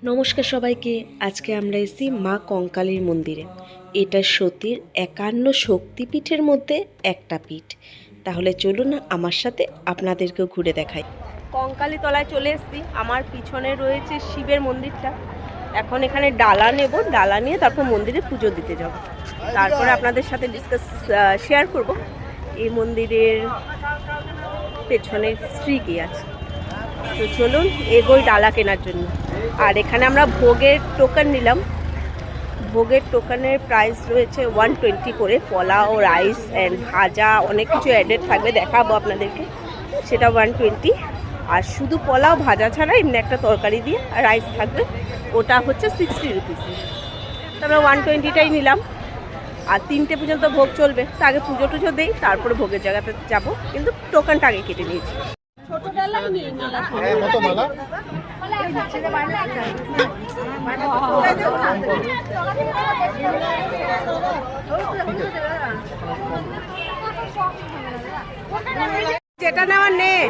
নমস্কার সবাইকে। আজকে আমরা এসেছি মা কঙ্কালীর মন্দিরে। এটা সতীর 51 শক্তিপীঠের মধ্যে একটা পীঠ। তাহলে চলুন আমার সাথে আপনাদেরকেও ঘুরে দেখাই। কঙ্কালী তলায় চলে এসেছি। আমার পিছনে রয়েছে শিবের মন্দিরটা। এখন এখানে ডালা নেব, ডালা নিয়ে তারপর মন্দিরে পুজো দিতে যাব। তারপরে আপনাদের সাথে শেয়ার করব এই মন্দিরের পেছনে স্ত্রী কি আছে। তো চলুন এগোই ডালা কেনার জন্য। আর এখানে আমরা ভোগের টোকেন নিলাম। ভোগের টোকেনের প্রাইস রয়েছে 120 করে। পোলাও, রাইস অ্যান্ড ভাজা অনেক কিছু অ্যাডেড থাকবে, দেখাবো আপনাদেরকে। সেটা 120। আর শুধু পোলাও ভাজা ছাড়া এমনি একটা তরকারি দিয়ে আর রাইস থাকবে, ওটা হচ্ছে 60 রুপিস। তো আমরা 120টাই নিলাম। আর 3টে পর্যন্ত ভোগ চলবে। তো আগে পুজো টুজো দেই, তারপরে ভোগের জায়গাতে যাব, কিন্তু টোকেনটা আগে কেটে নিয়েছি। যেটা নেওয়ার নেই।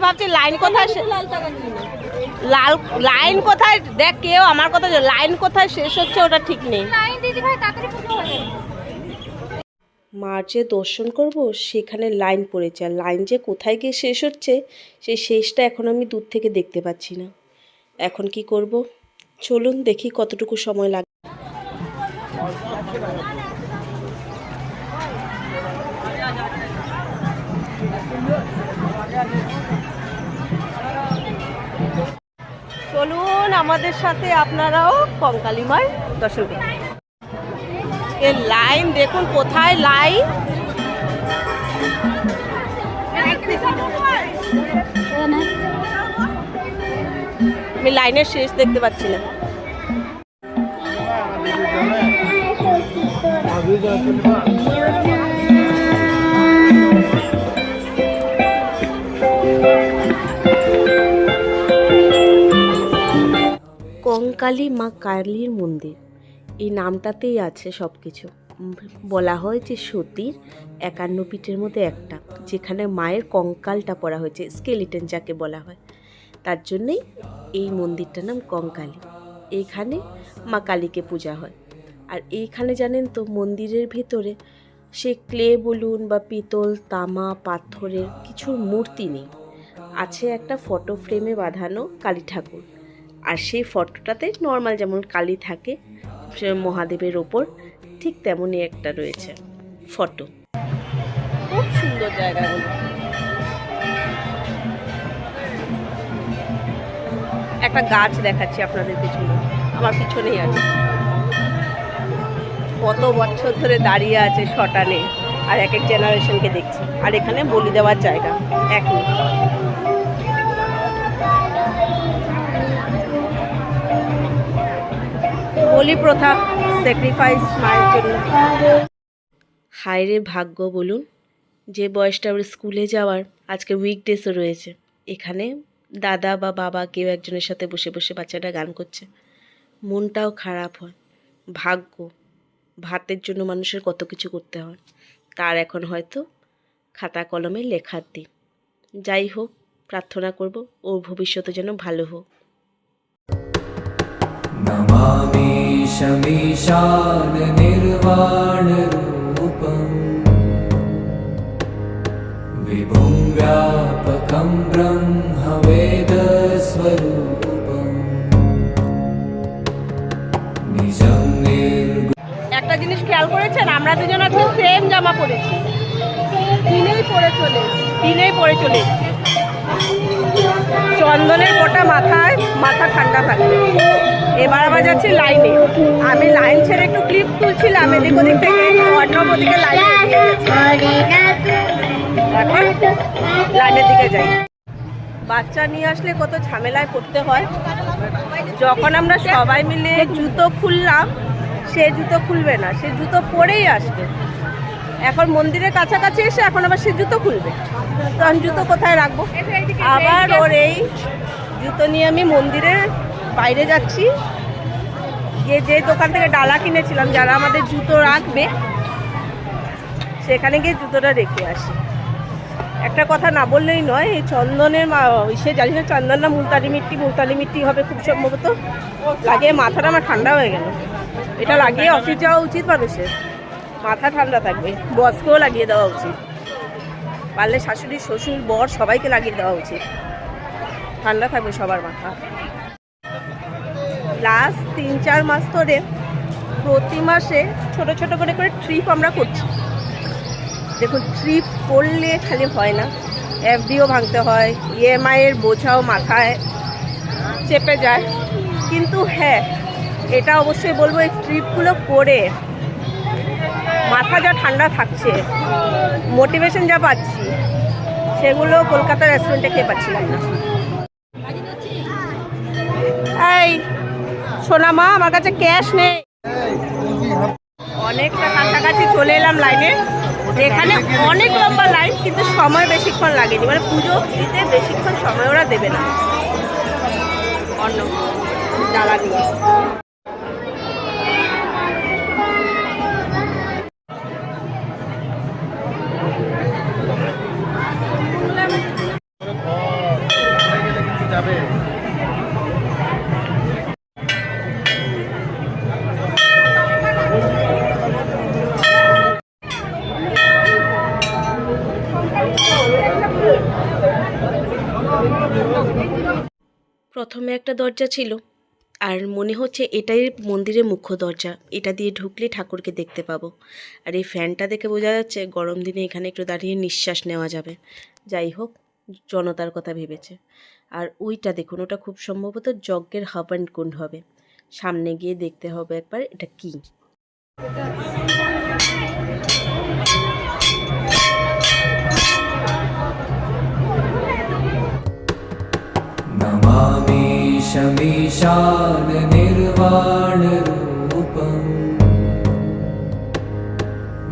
ভাবছি লাইন কোথায়, লাইন কোথায় দেখ, কেউ আমার কথা, লাইন কোথায় শেষ হচ্ছে ওটা ঠিক নেই। মার যে দর্শন করব সেখানে লাইন পড়েছে, আর লাইন যে কোথায় গিয়ে শেষ হচ্ছে সেই শেষটা এখন আমি দূর থেকে দেখতে পাচ্ছি না। এখন কি করব, চলুন দেখি কতটুকু সময় লাগে। চলুন আমাদের সাথে আপনারাও কঙ্কালী মার দর্শন করুন। এর লাইন দেখুন, কোথায় লাইন। আমি লাইনের শেষ দেখতে পাচ্ছি না। কঙ্কালী মা কালীর মন্দির, এই নামটাতেই আছে সব কিছু। বলা হয় যে সতীর 51 পীঠের মধ্যে একটা, যেখানে মায়ের কঙ্কালটা পড়া হয়েছে, স্কেলিটন যাকে বলা হয়। তার জন্যেই এই মন্দিরটার নাম কঙ্কালী। এইখানে মা কালীকে পূজা হয়। আর এইখানে জানেন তো, মন্দিরের ভেতরে সে ক্লে বলুন বা পিতল, তামা, পাথরের কিছুর মূর্তি নেই। আছে একটা ফটো ফ্রেমে বাঁধানো কালী ঠাকুর। আর সেই ফটোটাতে নর্মাল যেমন কালী থাকে সে মহাদেবের ওপর, ঠিক তেমনই একটা রয়েছে ফটো। খুব সুন্দর জায়গাগুলো। একটা গাছ দেখাচ্ছি আপনাদের পিছনে, আমার পিছনেই আছে। কত বছর ধরে দাঁড়িয়ে আছে শটানে, আর এক এক জেনারেশনকে দেখছি। আর এখানে বলি দেওয়ার জায়গা এখন। বলি প্রথা, স্যাক্রিফাইস মায়ের জন্য। হায়রে ভাগ্য বলুন, যে বয়সটা ওর স্কুলে যাওয়ার, আজকে উইকডেসও রয়েছে। এখানে দাদা বা বাবা কেউ একজনের সাথে বসে বসে বাচ্চাটা গান করছে। মনটাও খারাপ হয়। ভাগ্য, ভাতের জন্য মানুষের কত কিছু করতে হয়, তার এখন হয়তো খাতা কলমে লেখার দিন। যাই হোক, প্রার্থনা করব ওর ভবিষ্যতে যেন ভালো হোক। नमामि शमीशान निर्वाण रूपम् विभुं व्यापकं ब्रह्म वेद स्वरूपम् निजं একটা জিনিস খেয়াল করেছেন, আমরা দুজন আজকে সেম জামা পরেছি। দিনেই পরে চলে চন্দনের কোটা মাথায়, মাথা ঠান্ডা থাকবে। এবার আবার যাচ্ছি লাইনে। আমি লাইন ছেড়ে একটু ক্লিপ তুলছিলাম, এদিক ওদিক থেকে অর্ণব ওদিকে লাইনে এগিয়ে গেছে। এখন লাইনের দিকে যাই। বাচ্চা নিয়ে আসলে কত ঝামেলায় পড়তে হয়। যখন আমরা সবাই মিলে জুতো খুললাম, সে জুতো খুলবে না, সে জুতো পরেই আসবে। এখন মন্দিরের কাছাকাছি এসে এখন আবার সে জুতো খুলবে, তখন জুতো কোথায় রাখবো। আবার ওর এই জুতো নিয়ে আমি মন্দিরের বাইরে যাচ্ছি। গিয়ে যে দোকান থেকে ডালা কিনেছিলাম, যারা আমাদের জুতো রাখবে সেখানে গিয়ে জুতোটা রেখে আসি। একটা কথা না বললেই নয়, এই চন্দনের সে জানি না চন্দন না মুলতানি মিট্টি হবে খুব সম্ভবত, লাগিয়ে মাথাটা আমার ঠান্ডা হয়ে গেল। এটা লাগিয়ে অফিস যাওয়া উচিত মানুষের, মাথা ঠান্ডা থাকবে। বসকেও লাগিয়ে দেওয়া উচিত, পারলে শাশুড়ি শ্বশুর বর সবাইকে লাগিয়ে দেওয়া উচিত, ঠান্ডা থাকবে সবার মাথা। লাস্ট 3-4 মাস ধরে প্রতি মাসে ছোট ছোট করে ট্রিপ আমরা করছি। দেখুন, ট্রিপ করলে খালি হয় না, এফডিও ভাঙতে হয়, ইএমআই এর বোঝাও মাথায় চেপে যায়। কিন্তু হ্যাঁ, এটা অবশ্যই বলবো, এই ট্রিপগুলো করে মাথা যা ঠান্ডা থাকছে, মোটিভেশন যা পাচ্ছি, সেগুলো কলকাতার রেস্টুরেন্টে খেয়ে পাচ্ছিলাম না। এই সোনা মা, আমার কাছে ক্যাশ নেই। অনেকটা কাছাকাছি চলে এলাম লাইনে, এখানে অনেক লম্বা লাইন, কিন্তু সময় বেশিক্ষণ লাগেনি, মানে পুজো দিতে বেশিক্ষণ সময় ওরা দেবে না, অন্য জ্বালা দিয়ে। প্রথমে একটা দরজা ছিল, আর মনে হচ্ছে এটাই মন্দিরের মুখ্য দরজা, এটা দিয়ে ঢুকলে ঠাকুরকে দেখতে পাবো। আর এই ফ্যানটা দেখে বোঝা যাচ্ছে গরম দিনে এখানে একটু দাঁড়িয়ে নিঃশ্বাস নেওয়া যাবে। যাই হোক, জনতার কথা ভেবেছে। আর ওইটা দেখুন, ওটা খুব সম্ভবত যজ্ঞের হবন কুণ্ড হবে। সামনে গিয়ে দেখতে হবে একবার এটা কি। नमामि शमीशान निर्वाणरूपम्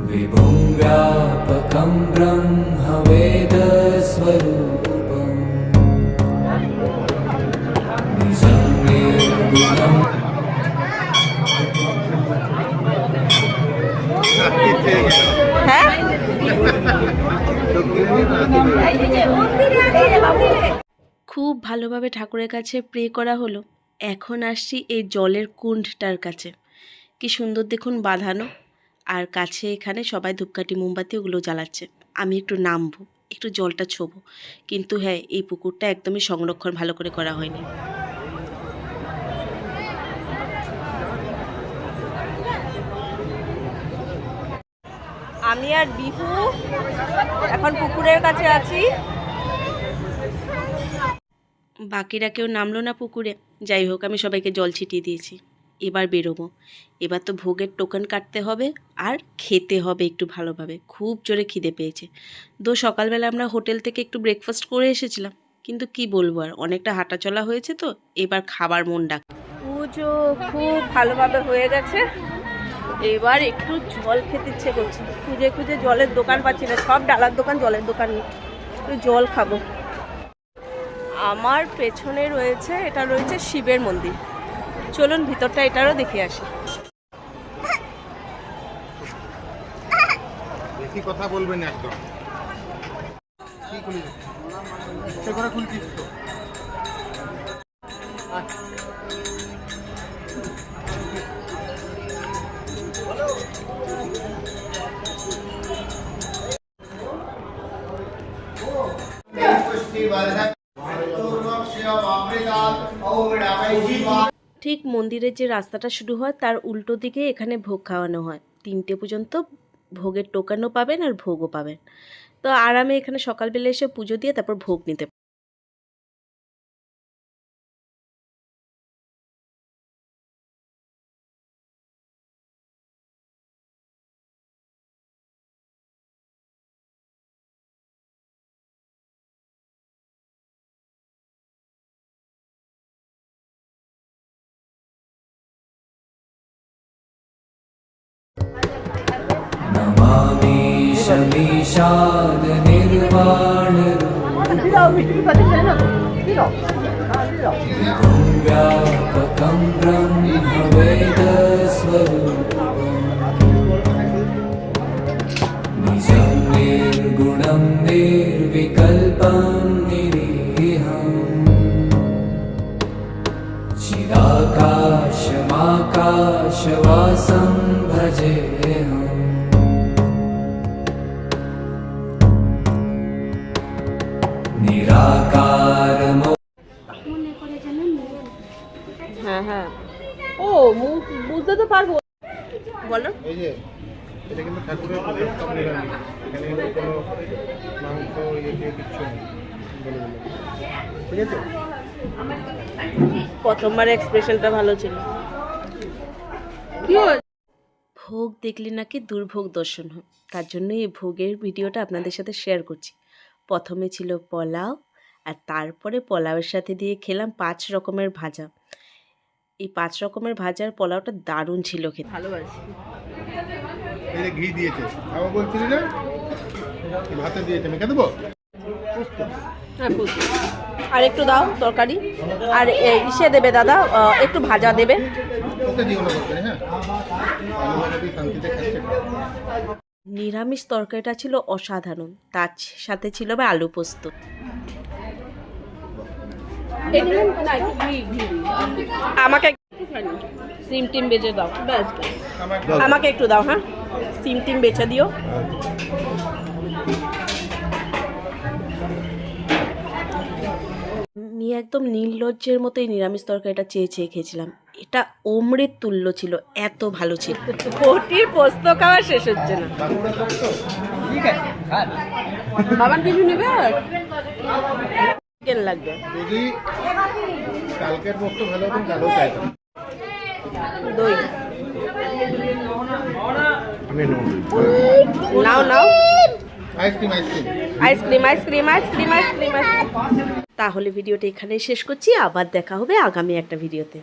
विभुं व्यापकं ब्रह्मवेदस्वरूपम् निजं निर्गुणम् খুব ভালোভাবে ঠাকুরের কাছে প্রে করা হলো। এখন আসছি এই জলের কুণ্ডটার কাছে। কি সুন্দর দেখুন বাঁধানো, আর কাছে এখানে সবাই ধূপকাঠি মোমবাতি ওগুলো জ্বালাচ্ছে। আমি একটু নামবো, একটু জলটা ছোবো, কিন্তু হ্যাঁ, এই পুকুরটা একদমই সংরক্ষণ ভালো করে করা হয়নি। আমি আর বিহু এখন পুকুরের কাছে আছি, বাকিরা কেউ নামলো না পুকুরে। যাই হোক, আমি সবাইকে জল ছিটিয়ে দিয়েছি। এবার বেরোবো। এবার তো ভোগের টোকেন কাটতে হবে আর খেতে হবে একটু ভালোভাবে। খুব জোরে খিদে পেয়েছে। সকালবেলা আমরা হোটেল থেকে একটু ব্রেকফাস্ট করে এসেছিলাম, কিন্তু কি বলবো, আর অনেকটা হাঁটা চলা হয়েছে, তো এবার খাবার মন ডাক। পুজো খুব ভালোভাবে হয়ে গেছে, এবার একটু জল খেতে ইচ্ছে করছে। খুঁজে খুঁজে জলের দোকান পাচ্ছি না, সব ডালার দোকান, জলের দোকান নেই। একটু জল খাবো। আমার পেছনে রয়েছে, এটা রয়েছে শিবের মন্দির। চলুন ভিতরটা এটারও দেখে আসি। বেশি কথা বলবেন একদম। কি খুলি সে করে খুলছিস তো? ঠিক মন্দিরের যে রাস্তাটা শুরু হয় তার উল্টো দিকে এখানে ভোগ খাওয়ানো হয়। 3টে পর্যন্ত ভোগের টোকানও পাবেন আর ভোগও পাবেন। তো আরামে এখানে সকালবেলা এসে পুজো দিয়ে তারপর ভোগ নিতে। नमामि शमीशान निर्वाणरूपम् विभुं व्यापकं ब्रह्मवेदस्वरूपम् निजं निर्गुणं निर्विकल्पं निरीहम् चिदाकाशमाकाशवासं भजेऽहम् निराकारमो হ্যাঁ হ্যাঁ ও মুখ বুঝতে তো পারবো বলো। এই যে এটা কিন্তু ঠাকুরের প্রসাদ নিরামিষ, এখানে কিন্তু কোনো মাংস ইয়ে কিচ্ছু নেই বলে দিলাম, ঠিক আছে? প্রথমবার এক্সপ্রেশনটা ভালো ছিল। ভোগ দেখলে নাকি দুর্ভোগ দর্শন হয়, তার জন্য এই ভোগের ভিডিওটা আপনাদের সাথে শেয়ার করছি। প্রথমে ছিল পোলাও, আর তারপরে পোলাওয়ের সাথে দিয়ে খেলাম 5 রকমের ভাজা। এই 5 রকমের ভাজার পোলাওটা দারুণ ছিল খেতে, ভালোবাসি। এই যে ঘি দিয়েছে, আবার বলছিলি না কি ভাতে দিয়েছে, মেখে দেবো? হ্যাঁ আর একটু দাও তরকারি, আর ইসে দেবে দাদা, একটু ভাজা দেবে। ওকে দিও না তরকারি, হ্যাঁ আলু ভাজা দিয়ে শান্তিতে খাচ্ছে। নিরামিষ তরকারিটা ছিল অসাধারণ, তার সাথে ছিল বা আলু পোস্ত। আমাকে সিম টিম বেচে দাও, ব্যাস আমাকে একটু দাও। হ্যাঁ সিম টিম বেচে দিও। নিয়ে একদম নির্লজ্জের মতো এই নিরামিষ তরকারিটা চেয়ে চেয়ে খেয়েছিলাম। এটা অমৃত তুল্য ছিল, এত ভালো ছিল। কোটির পোস্ত খাওয়া শেষ হচ্ছে না। বাবার কিছু নেবে কেন লাগবে? যদি কালকের পোস্ত ভালো হতো কালও চাইতাম। দই আমি নাও নাও। Ice cream ice cream ice cream ice cream ice cream ice cream ice cream. তাহলে ভিডিওটা এখানেই শেষ করছি, আবার দেখা হবে আগামী একটা ভিডিওতে।